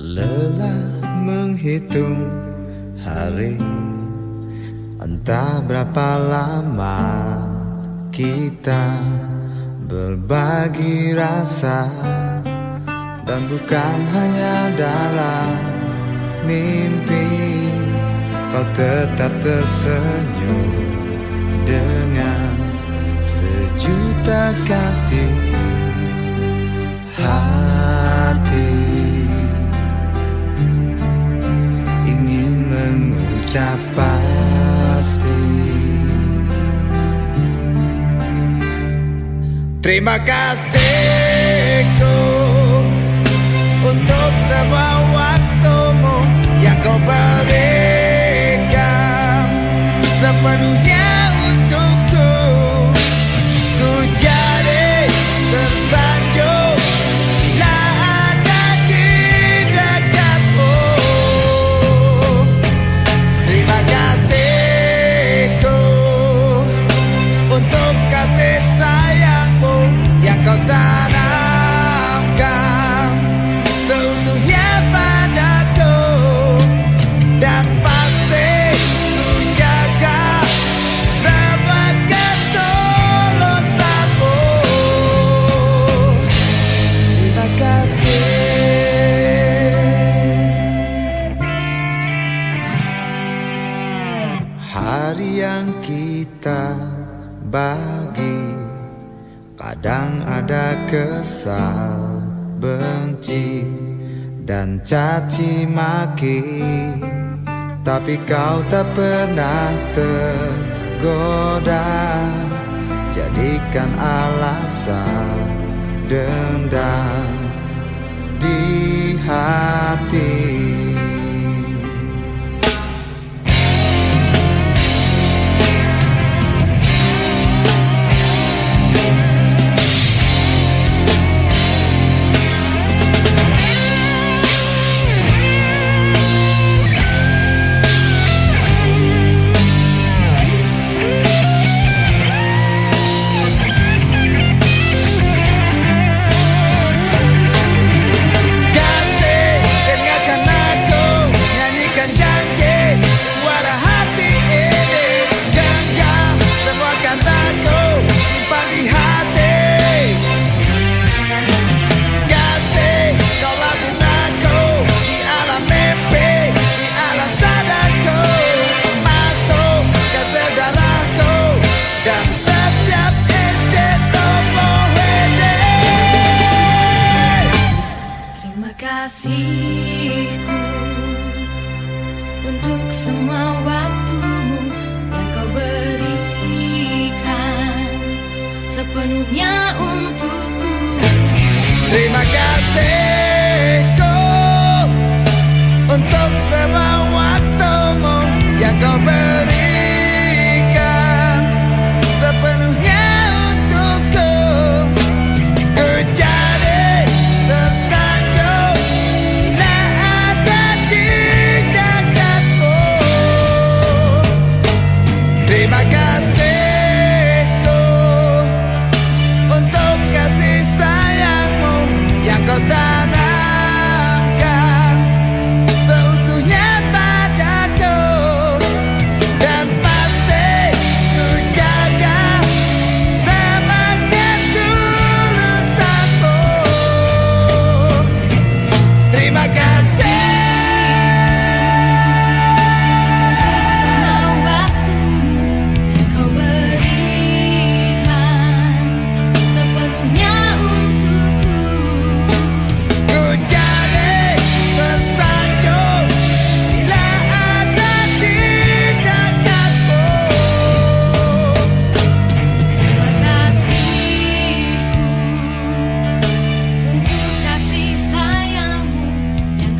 Lelah menghitung hari, entah berapa lama kita berbagi rasa. Dan bukan hanya dalam mimpi, kau tetap tersenyum dengan sejuta kasih. Hati ingin mengucap pasti terima kasihku untuk semua waktumu yang kau berikan sepenuhnya untukku. Ku jadi tersanjung bila ada di dekatmu. Terima kasihku untuk kasih sayangmu yang kau tanamkan seutuhnya padaku. Dan pasti ku jaga semua ketulusanmu. Terima kasih. Hari yang kita bagi, kadang ada kesal, benci, dan caci maki, tapi kau tak pernah tergoda jadikan alasan dendam di hati. Kasihku untuk semua waktumu yang kau berikan sepenuhnya untukku. Terima kasihku untuk semua waktumu yang kau berikan sepenuhnya untukku. Ku jadi tersanjung bila ada di dekatmu. Terima kasihku untuk kasih sayangmu yang kau tanamkan seutuhnya padaku. Dan pasti ku jaga semua ketulusanmu. Terima kasih. Semua waktumu yang kau berikan sepenuhnya untukku. Ku jadi tersanjung bila ada di dekatmu. Terima kasihku untuk kasih sayangmu yang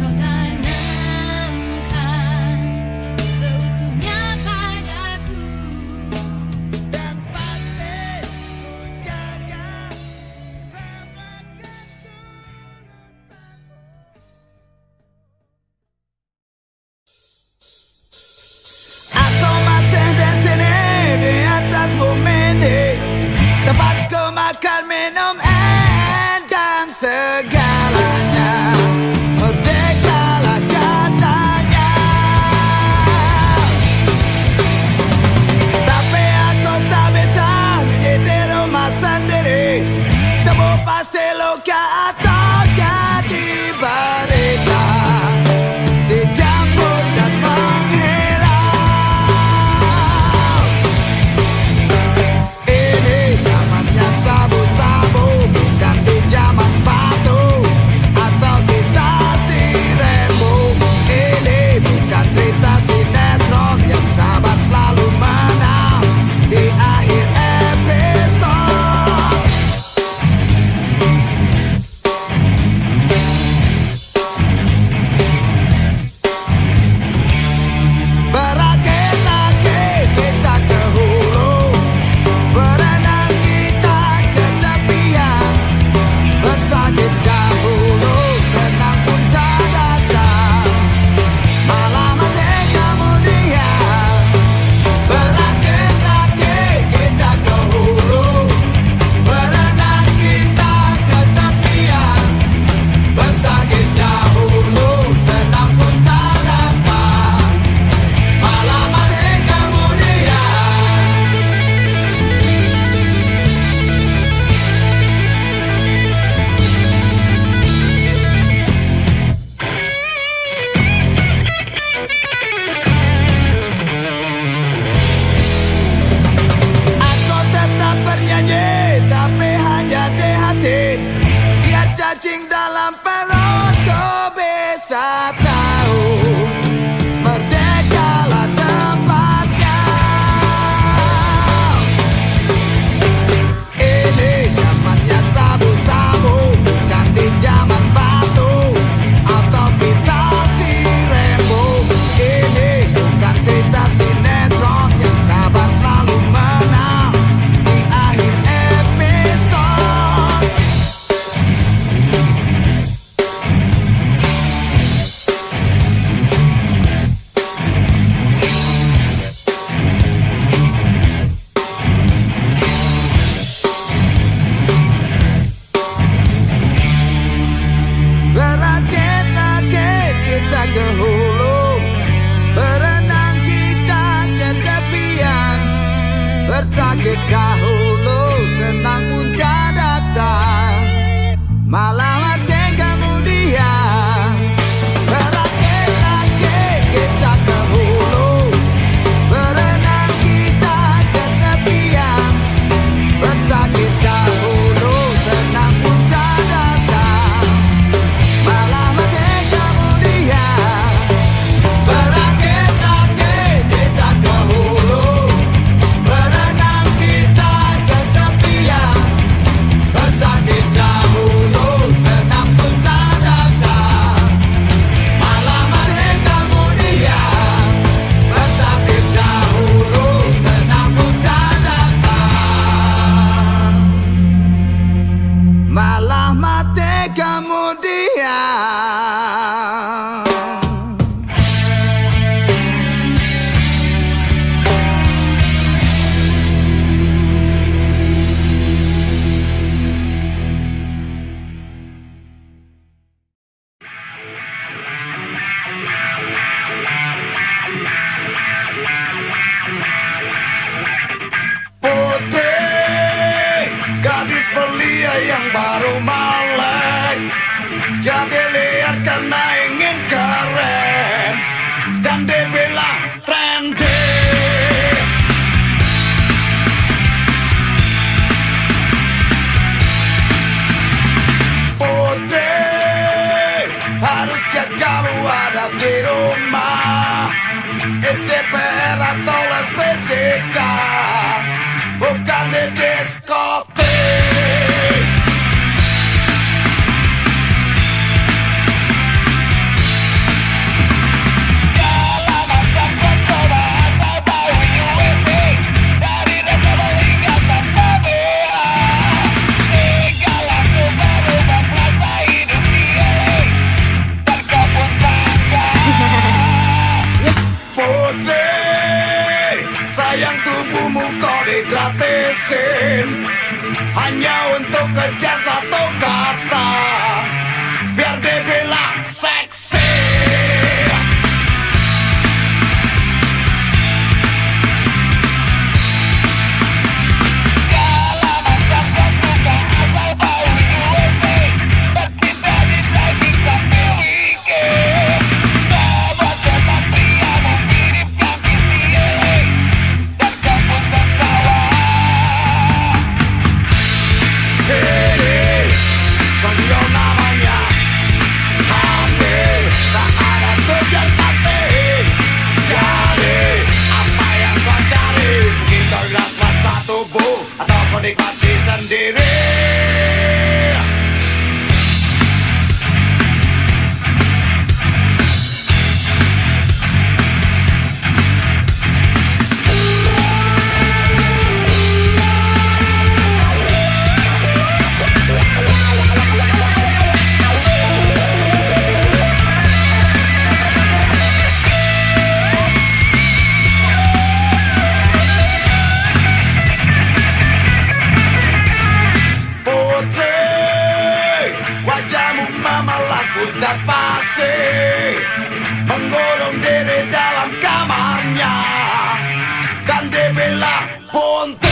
Bersakit dahulu, senang pun tak datang, malah mati kemudian. Berakit-rakit kita ke hulu, berenang kita ke tepian. Bersakit dahulu, senang pun tak datang, malah mati kemudian. Berakit-rakit kita ke hulu, berenang kita ke tepian. Bersakit dahulu, senang pun tak datang, malah mati kemudian. Bersakit dahulu, senang pun tak datang, malah mati kemudian. Putri, gadis belia yang baru melek, jadi liar karena ingin keren, dan dibilang trendy. Putri, harusnya kamu ada di rumah, isi PR atau les fisika, bukan di diskotik. Putri, sayang tubuhmu kau digratisin hanya untuk kejar satu kata, biar dibilang seksi. Beliau namanya Hamil, tak ada tujuan pasti. Jadi apa yang kau cari? Mungkin kau lihat swasta tubuh atau kau nikmati sendiri. Wajahmu memelas pucat pasi, mengurung diri dalam kamarnya, dan dibilang bunting.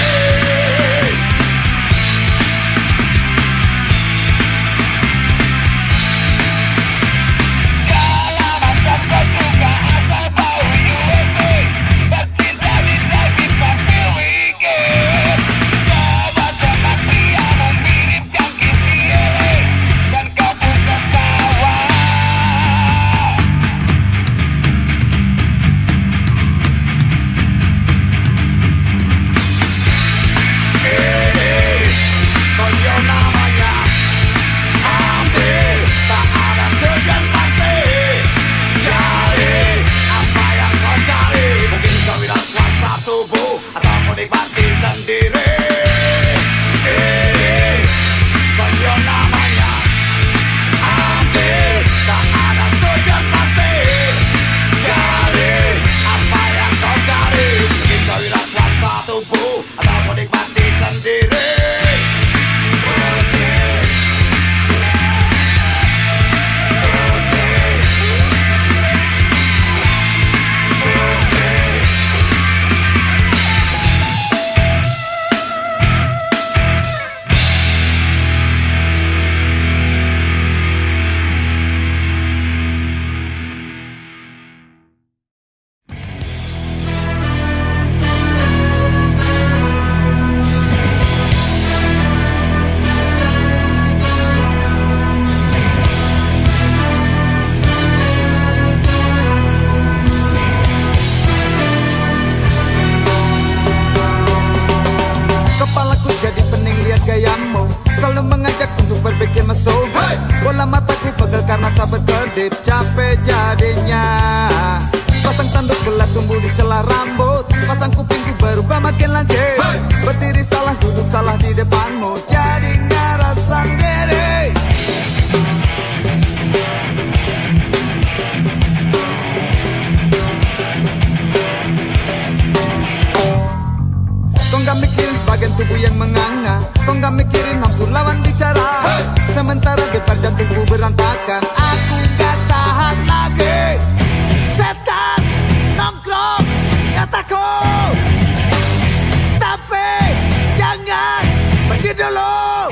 berdip, capek jadinya. Pasang tanduk belah tumbuh di celah rambut, pasang kupingku berubah makin lancip. Berdiri salah, duduk salah di depanmu, jadi ngerasa sendiri. Kau gak mikirin sebagian tubuh yang menganga, kau gak mikirin nafsu lawan bicara. Sementara debar jantungku berantakan, aku gak tahan lagi. Setan nongkrong ya takut, tapi jangan pergi dulu.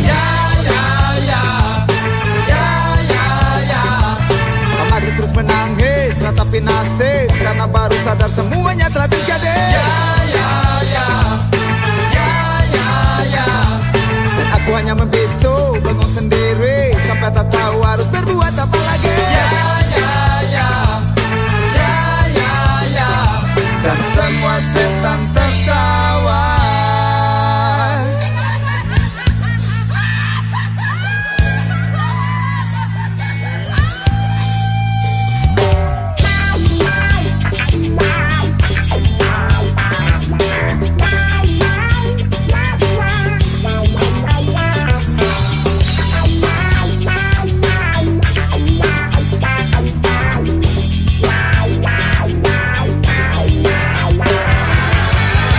Ya ya ya, ya ya ya. Kau masih terus menangis, ratapi nasib, karena baru sadar semuanya telah terjadi. Ya ya ya, ya ya ya. Dan aku hanya membisu, bengong sendiri, sampai tak tahu harus berbuat apa lagi. Ya ya ya, ya ya ya. Dan semua setan tertawa.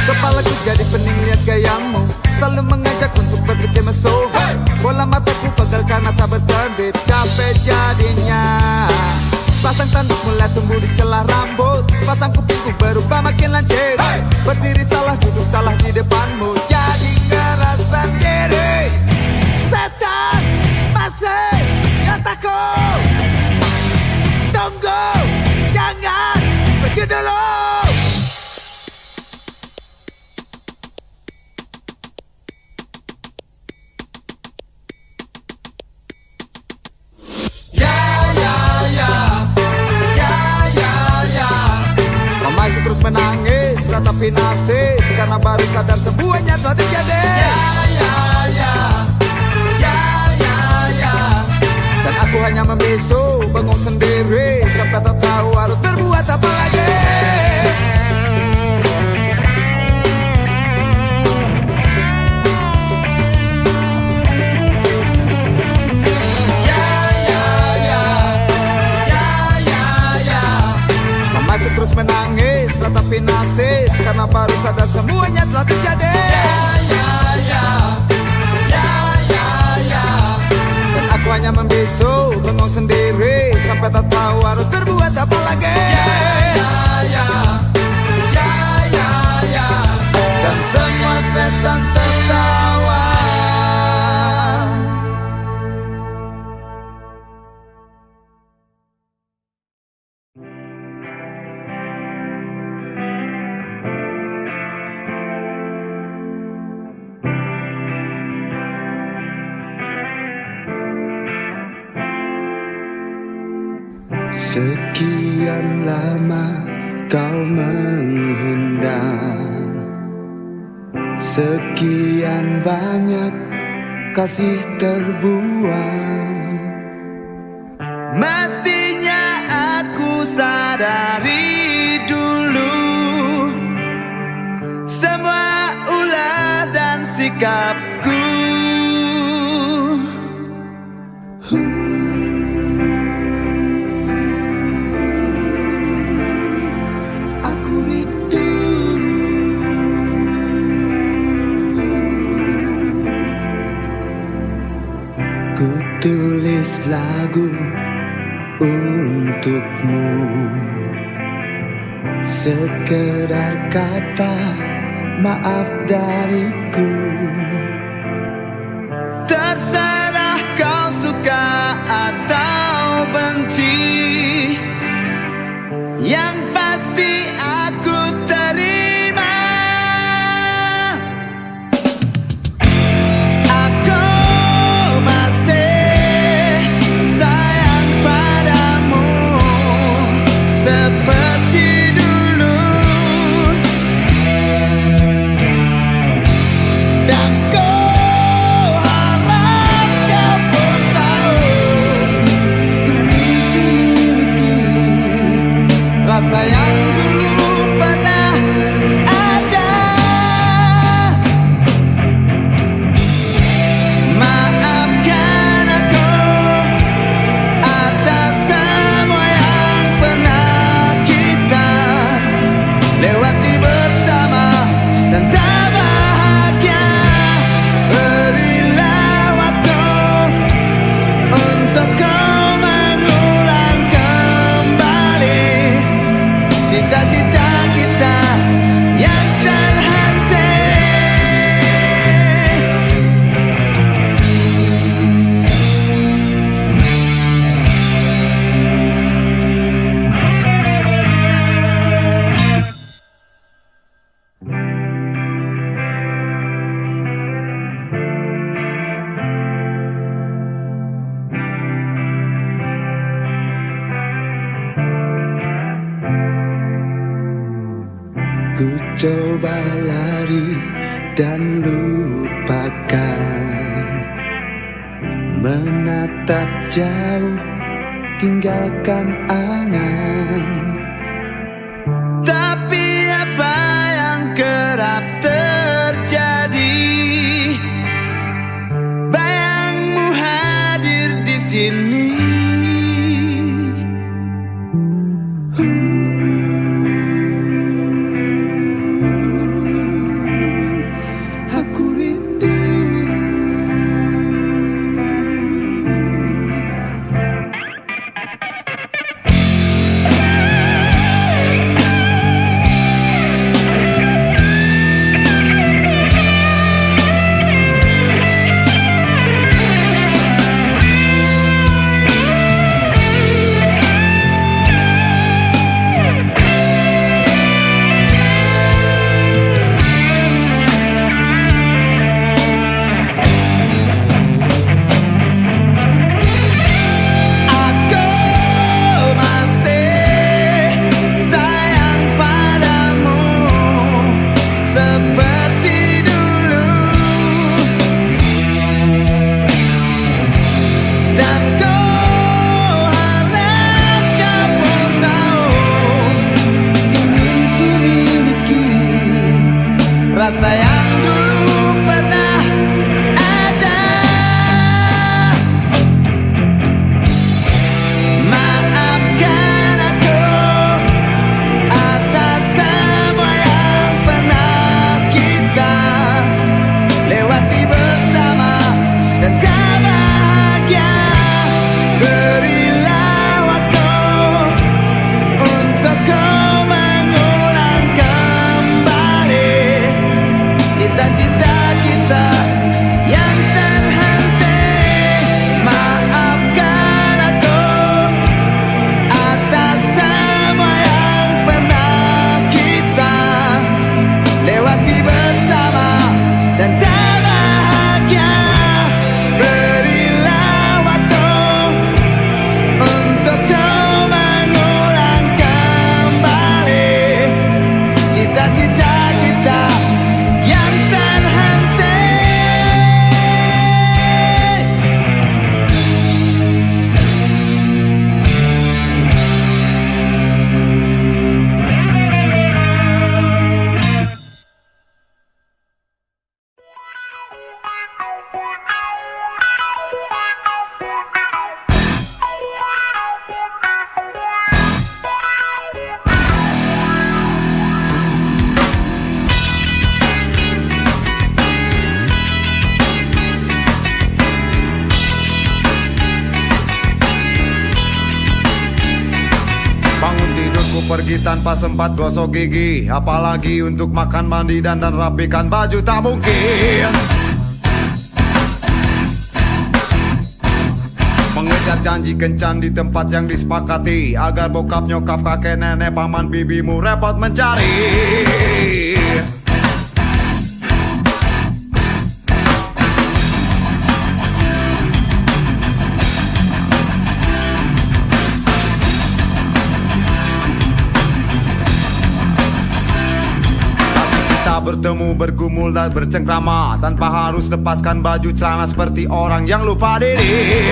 Kepalaku jadi pening lihat gayamu, selalu mengajak untuk berpikir mesum. Bola mataku pegal karena tak berkedip, capek jadinya. Pasang tanduk mulai tumbuh di celah rambut, pasang kupingku berubah makin lancip. Berdiri salah, duduk salah di depanmu, jadi ngerasa sendiri. Setan masih ya takut, tunggu, jangan pergi dulu. Terus menangis, ratapi nasib, karena baru sadar semuanya telah terjadi. Ya ya ya, ya ya ya. Dan aku hanya membisu, bengong sendiri, sampai tak tahu harus berbuat apa lagi. Terus menangis, ratapi nasib, karena baru sadar semuanya telah terjadi. Ya ya ya, ya ya ya. Dan aku hanya membisu, bengong sendiri, sampai tak tahu harus berbuat apa lagi. Ya ya ya, ya ya ya. Dan semua setan tertawa. Sekian lama kau menghindar, sekian banyak kasih terbuang. Mestinya aku sadari dulu semua ulah dan sikapku. Ku tulis lagu untukmu, sekedar kata maaf dariku. Terserah kau suka atau benci, yang pasti aku terima. Aku masih sayang padamu seperti dulu, dan ku harap rasa yang dulu pernah ada. Maafkan aku atas semua yang pernah kita lewati bersama dan tak bahagia. Berilah waktu untuk kau mengulang kembali cita-cita kita yang terhenti. Ku coba lari dan lupakan, menatap jauh, tinggalkan angan. Tapi apa yang kerap terjadi, bayangmu hadir di sini. Aku rindu. Aku masih sayang padamu seperti dulu, dan kau harap kau pun tahu, ingin ku miliki rasa yang dulu pernah ada. Maafkan aku atas semua yang pernah kita lewati bersama dan tak bahagia. Berilah waktu untuk kau mengulang kembali cita-cita kita yang terhenti. Maafkan aku atas semua yang pernah kita lewati bersama dan tak bahagia. Berilah waktu untuk kau mengulang kembali cita-cita kita yang terhenti. Bangun tidurku pergi tanpa sempat gosok gigi, apalagi untuk makan, mandi, dan rapikan baju tak mungkin. Mengejar janji kencan di tempat yang disepakati, agar bokap, nyokap, kakek, nenek, paman, bibimu repot mencari. Bertemu, bergumul dan bercengkrama tanpa harus lepaskan baju celana seperti orang yang lupa diri.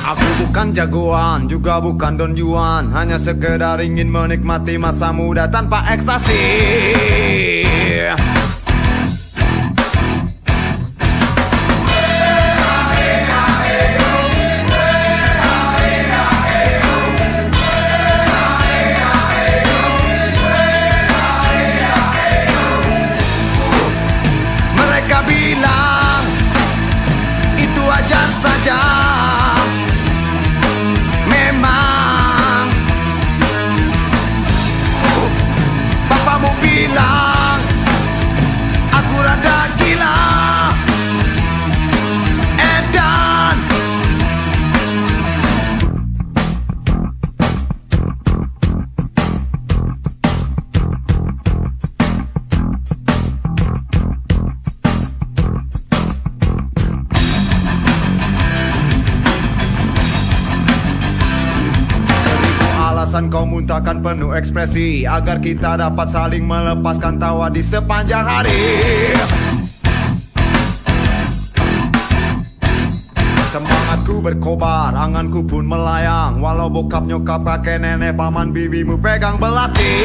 Aku bukan Bukan jagoan, juga bukan Don Juan, hanya sekedar ingin menikmati masa muda tanpa ekstasi. Mereka bilang itu wajar saja. Memang Bapamu bilang aku rada gila. Edan alasan kau muntahkan penuh ekspresi agar kita dapat saling melepaskan tawa di sepanjang hari. Semangatku berkobar, anganku pun melayang, walau bokap nyokap kakek nenek paman bibimu pegang belati.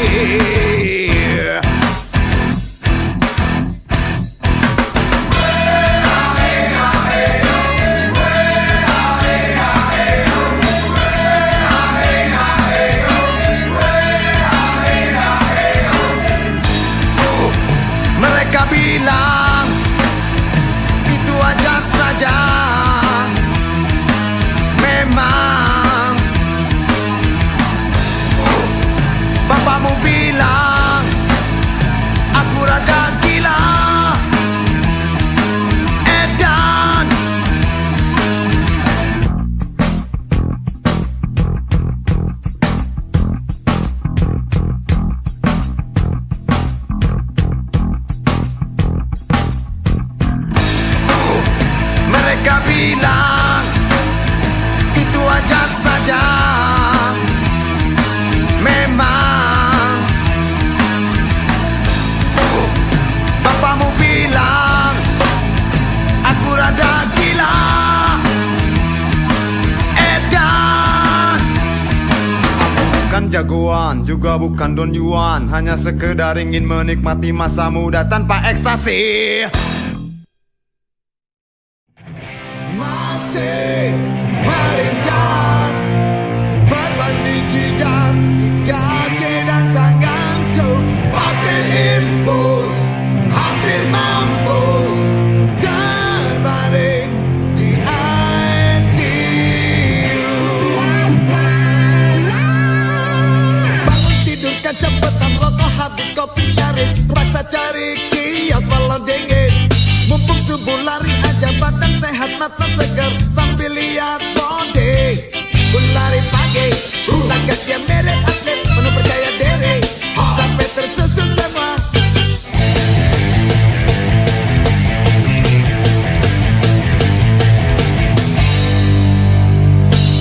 Mereka bilang itu wajar saja. Memang Bapamu bilang aku rada gila. Edan mereka bilang itu wajar saja. Memang Bapamu bilang aku rada gila. Edan bukan jagoan, juga bukan Don Juan, hanya sekedar ingin menikmati masa muda tanpa ekstasi. Masih melingkar berbanding jidat di kaki dan tanganku, pakai infus hampir mampus terbaring di ICU. Bangun tidur kecepatan, rokok habis, kopi nyaris, terpaksa cari kios walau dingin. Mumpung subuh lari aja, badan sehat mata segar sambil lihat body. Ku lari pagi, tagaknya mirip atlet, penuh percaya diri, sampai tersusun semua.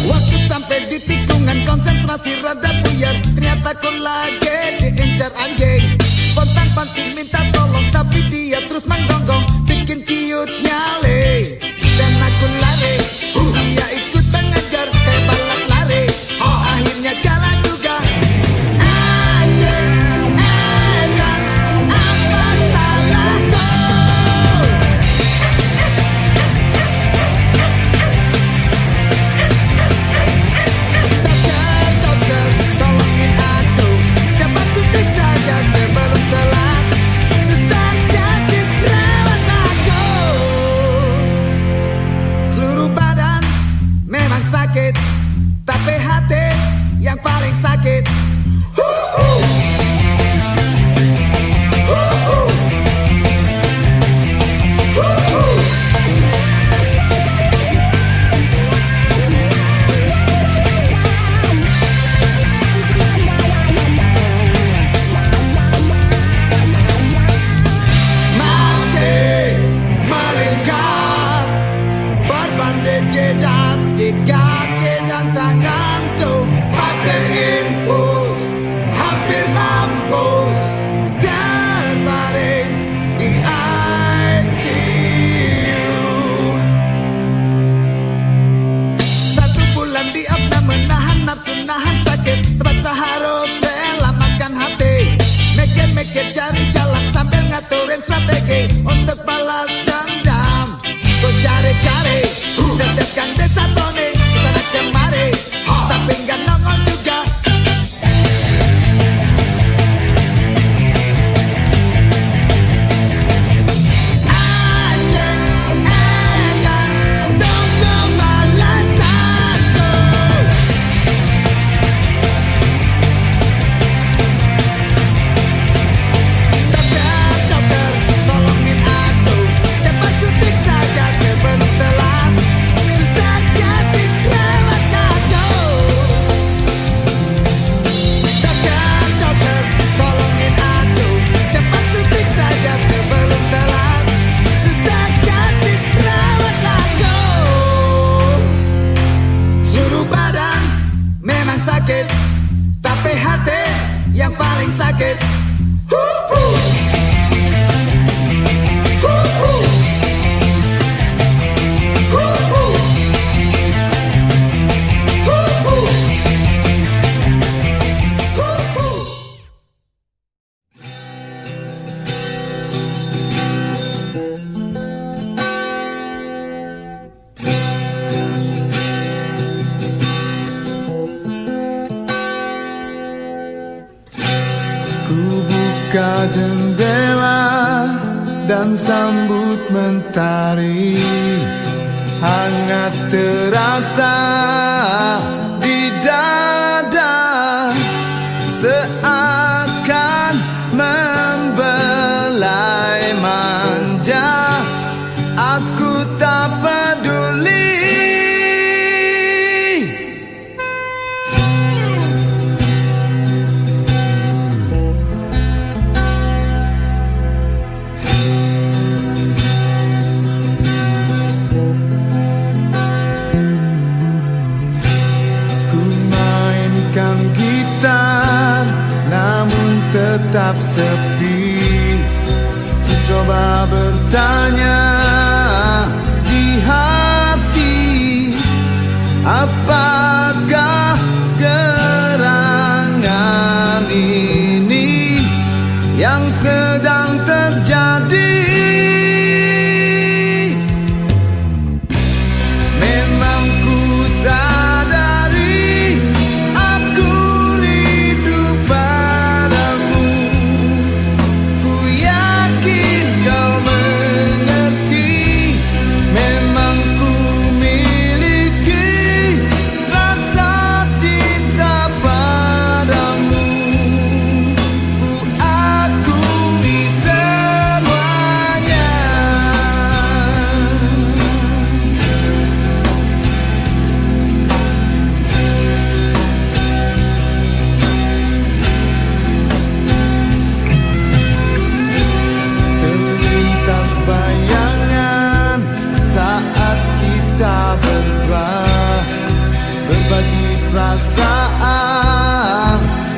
Waktu sampai di tikungan, konsentrasi rada buyar, ternyata ku lagi diincar anjing. Pontang panting minta tolong, tapi dia terus menggonggong, bikin kiut nyale. Dan aku lari, dia ikut mengejar kayak balap lari. Akhirnya kalah juga. Anjing, edan, apa salahku? Dokter, tolongin aku, cepat suntik saja sebelum telat. Suster, jadi perawat aku. Seluruh badan memang sakit, tapi hati yang paling sakit. Masih melingkar berbanding jidat di kaki dan tanganku, pakai infus hampir mampus terbaring di ICU. 1 bulan di pikir cari jalan sambil ngaturin strategi untuk balas dendam. Ku cari-cari setiap gang desa Tony kesana kemari, tapi nggak nongol juga. Anjing edan tunggu balasanku. Dokter, tolongin aku, cepat suntik saja sebelum telat. Suster jadi rawat aku. Dokter, tolongin aku, cepat suntik saja sebelum telat. Suster jadi rawat aku. Seluruh badan memang sakit, tapi hati yang paling sakit. Ku buka jendela dan sambut mentari, hangat terasa di dada, seakan membelai manja. Aku tak peduli. Gitar namun tetap sepi. Ku coba bertanya di hati, apakah gerangan ini yang sedang terjadi? Memang ku sadari aku rindu padamu. Ku yakin kau mengerti. Memang ku miliki rasa cinta padamu. Ku akui semuanya. Terlintas bayangan saat kita berdua, berbagi perasaan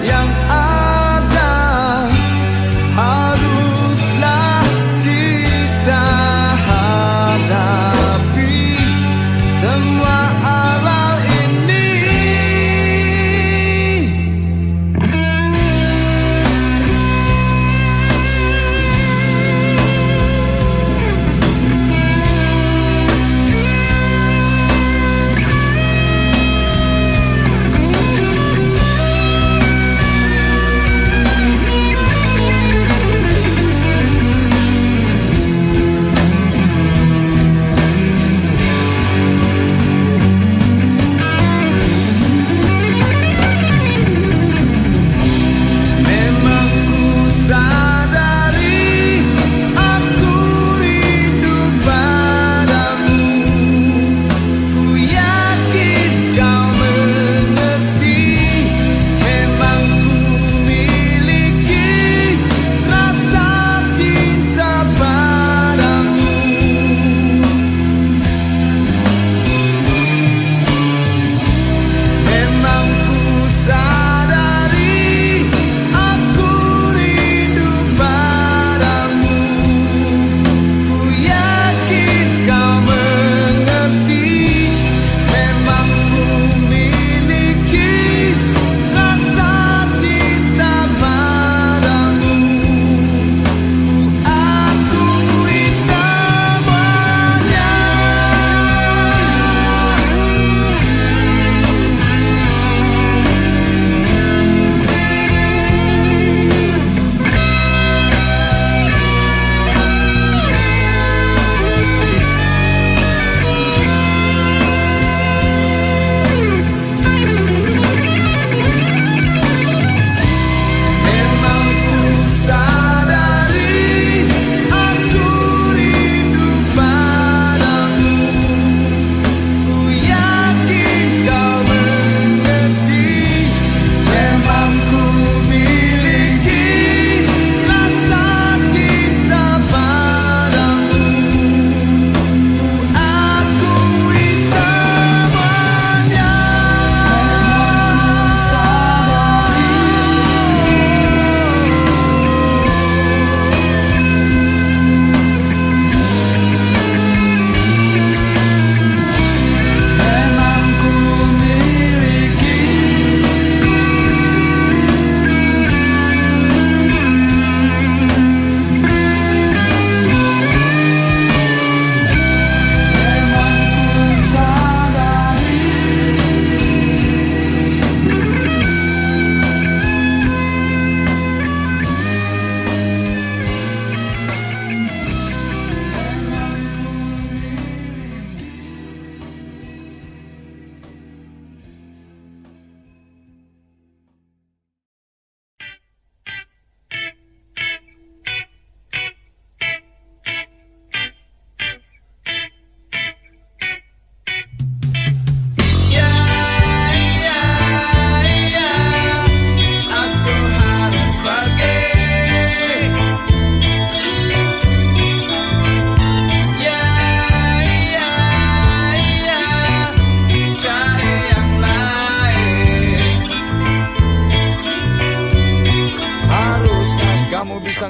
yang ada. Haruslah kita hadapi semua aral ini.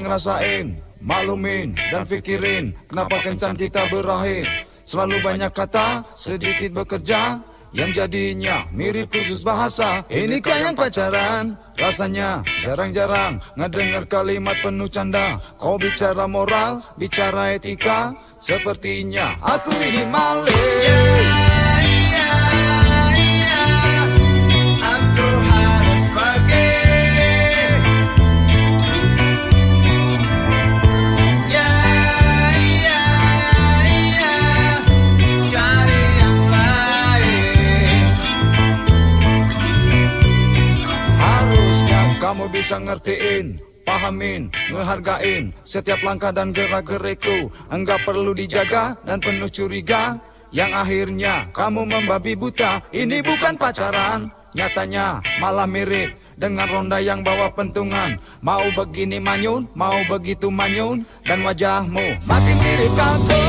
ngerasain, maklumin dan pikirin kenapa kencan kita berakhir. Selalu banyak kata, sedikit bekerja, yang jadinya mirip kursus bahasa. Inikah yang pacaran? Rasanya jarang-jarang ngedengar kalimat penuh canda. Kau bicara moral, bicara etika, sepertinya aku ini maling. Aku harus pergi. Cari yang lain. Harusnya kamu bisa ngertiin, pahamin, ngehargain setiap langkah dan gerak-gerikku. Enggak perlu dijaga dan penuh curiga, yang akhirnya kamu membabi buta. Ini bukan pacaran, nyatanya malah mirip dengan ronda yang bawa pentungan. Mau begini manyun, mau begitu manyun, dan wajahmu makin mirip kaku.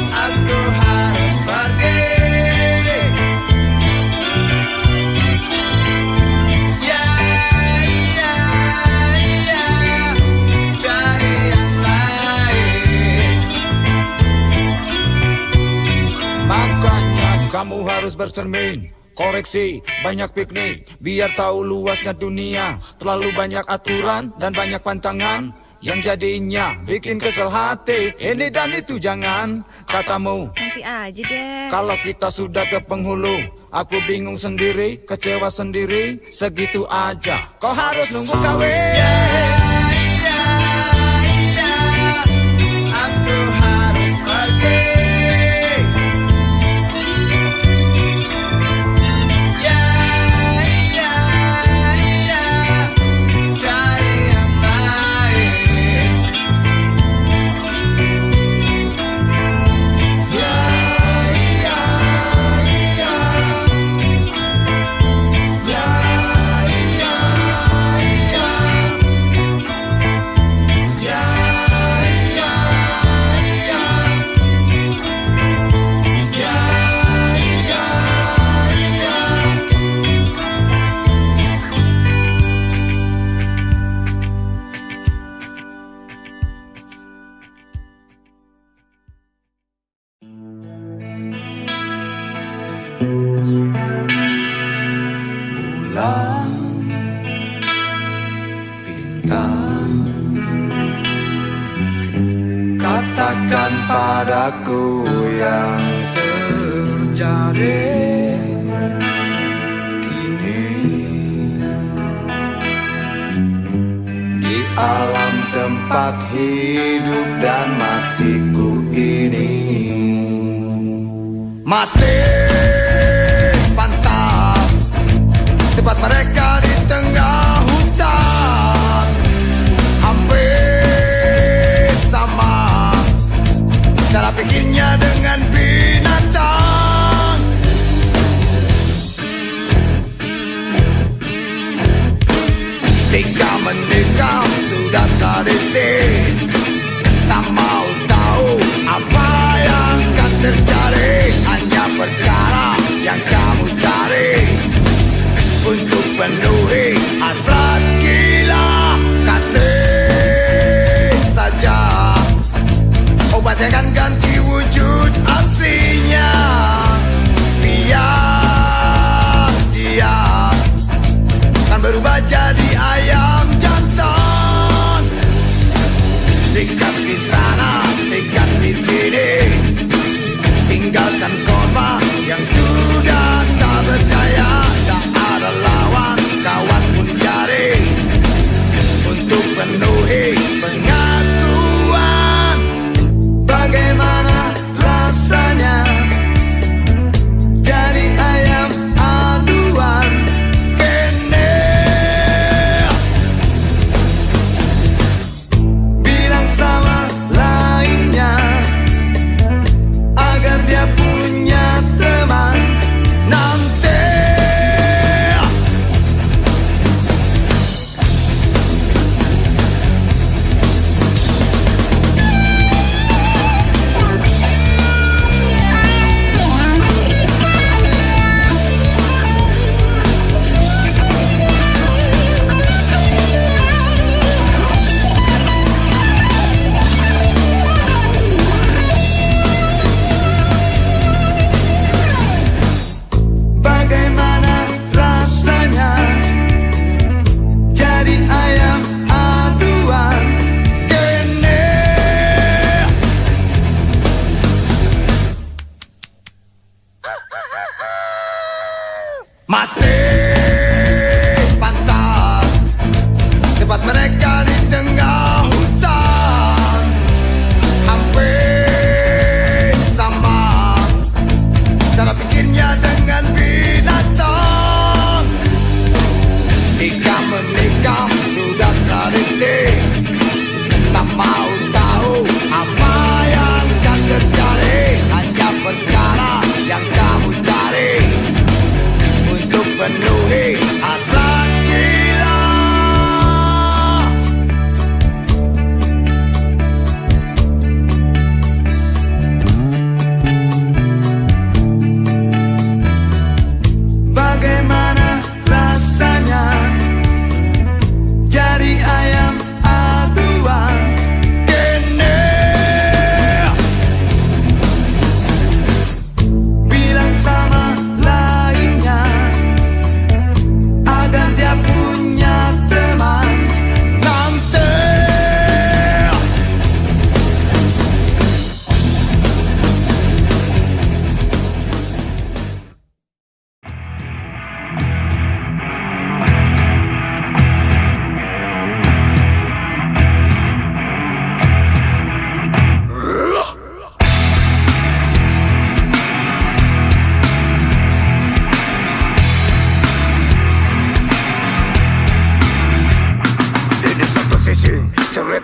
Aku harus pergi. Cari yang lain. Makanya kamu harus bercermin, koreksi, banyak piknik, biar tahu luasnya dunia. Terlalu banyak aturan dan banyak pantangan, yang jadinya bikin kesel hati. Ini dan itu jangan, katamu Nanti aja deh. kalau kita sudah ke penghulu. Aku bingung sendiri, kecewa sendiri, segitu aja kau harus nunggu kawin. Aku harus pergi. Cari yang lain. Bulan, bintang, katakan padaku yang terjadi kini di alam tempat hidup dan matiku ini. Masih pantas tempat mereka di tengah hutan, hampir sama cara pikirnya dengan binatang. Ketika menikah sudah tradisi, tak mau tahu apa yang akan terjadi. Hanya perkara yang kamu cari untuk penuhi hasrat gila. Kasih saja obat yang akan ganti wujud asli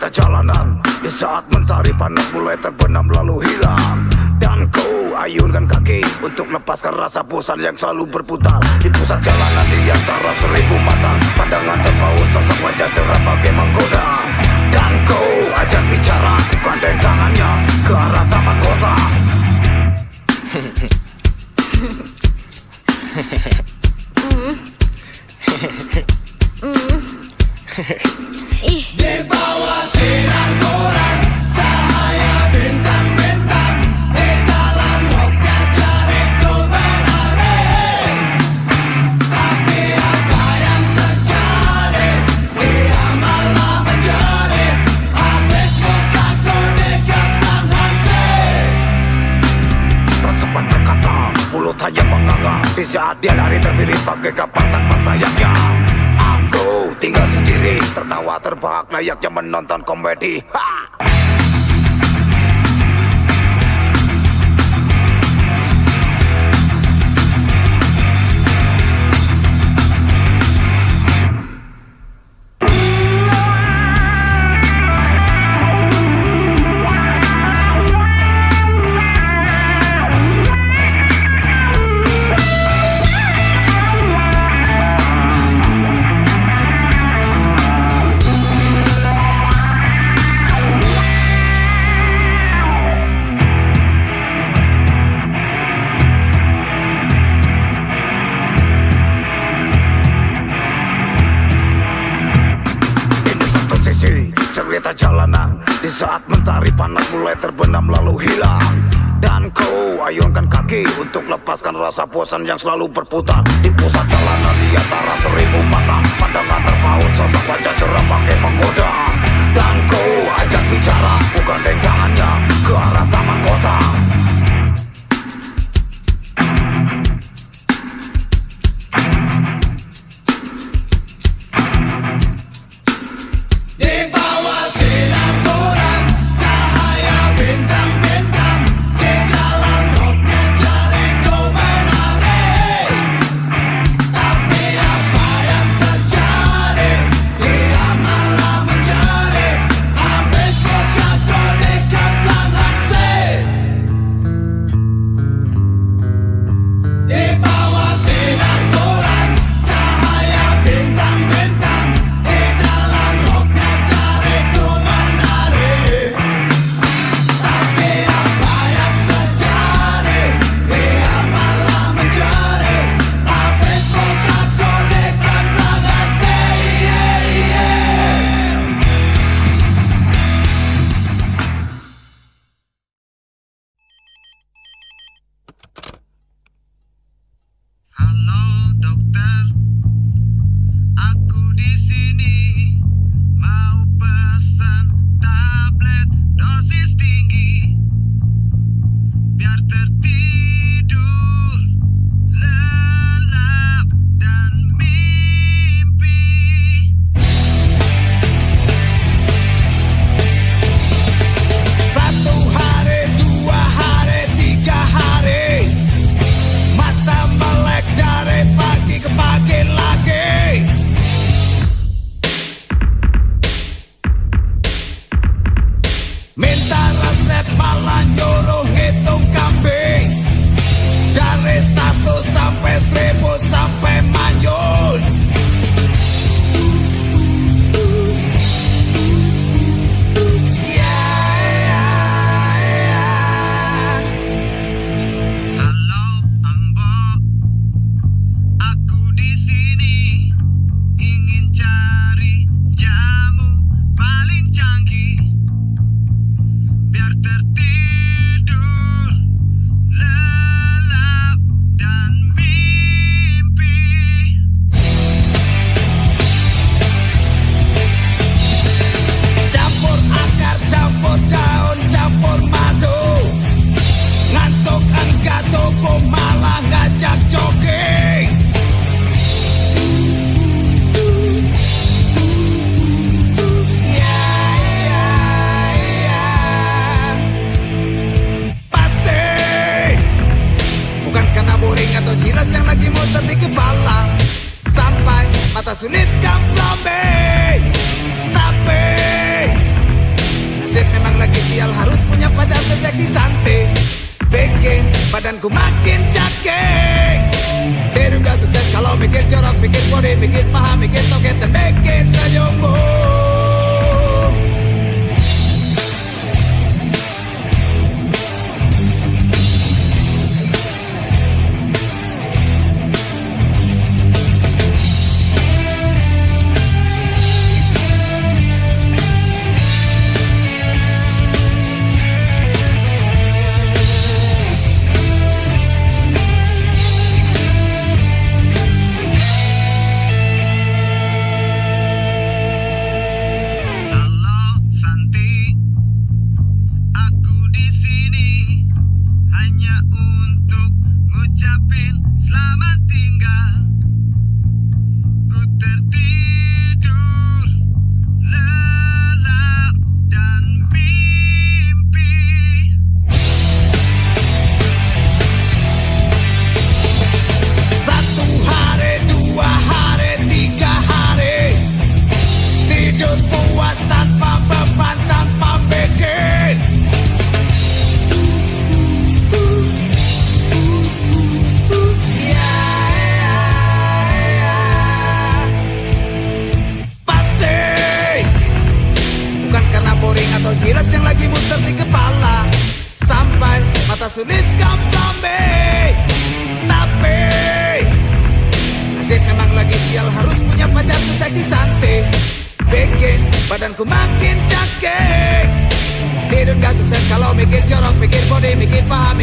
cerita jalanan di saat mentari panas mulai terbenam lalu hilang. Dan kau ayunkan kaki untuk lepaskan rasa bosan yang selalu berputar di pusat jalanan di antara 1000 mata. Pandangan terpaut sosok wajah cerah bagai menggoda. Dan kau ajak bicara, gandeng tangannya ke arah taman kota. Di bawah sinar koran, cahaya bintang-bintang, di dalam roknya jariku menarik. Tapi apa yang terjadi, dia malah menjadi habis mukaku di kepang hasih. Tak sempat berkata, mulut hanya menganga di saat dia lari terpilih bagai kapak tanpa sayapnya. Aku tinggal sendiri, tertawa terbahak layaknya menonton komedi. Ha! Cerita jalanan di saat mentari panas mulai terbenam lalu hilang. Dan kau ayunkan kaki untuk lepaskan rasa bosan yang selalu berputar di pusat jalanan di antara 1000 mata. Pandangan terpaut sosok wajah cerah bagai menggoda. Dan kau ajak bicara, bukan tangannya ke arah taman kota. Di bawah sinar koran, cahaya bintang-bintang, di dalam roknya jariku menarik. Tapi apa yang terjadi, dia malah menjadi habis mukaku di kepang hasih. Di bawah sinar koran, cahaya bintang-bintang, di dalam roknya jariku menarik. Tapi apa yang terjadi, dia malah menjadi habis mukaku di kepang hasih. Halo dokter, aku di sini mau pesan tablet dosis tinggi biar tertidur lelap dan mimpi. Satu hari, 2 hari, 3 hari, mata melek dari pagi ke pagi lagi. Minta resep malah nyuruh hitung kambing, dari 1 sampai 1000 sampai manyun. Halo Ambo, aku di sini ingin cari jamu paling canggih biar tertidur lelap dan mimpi. Campur akar, campur daun, campur madu, ngantuk enggak tubuh malah ngajak jogging. Pasti bukan karena boring atau jilas yang lagi muter di kepala, sampai mata sulit kompromi. Tapi Nasib memang lagi sial, harus punya pacar seseksi santai. Bikin badanku makin cakep. Tidur gak sukses kalau mikir jorok, mikir body, mikir paha, mikir toket, dan mikir senyummu. Halo Santi, aku di sini hanya untuk ngucapin selamat tinggal. Ku tertidur lelap dan mimpi. Satu hari, dua hari, tiga hari, tidur puas tanpa beban, tanpa bikin. Pasti bukan karena boring atau jelas yang lagi muter di kepala, sampai mata sulit kompromi. Tapi nasib memang lagi sial, harus punya pacar seseksi santai. Bikin badanku makin cakep. Tidur gak sukses kalau mikir jorok, mikir body, mikir paha,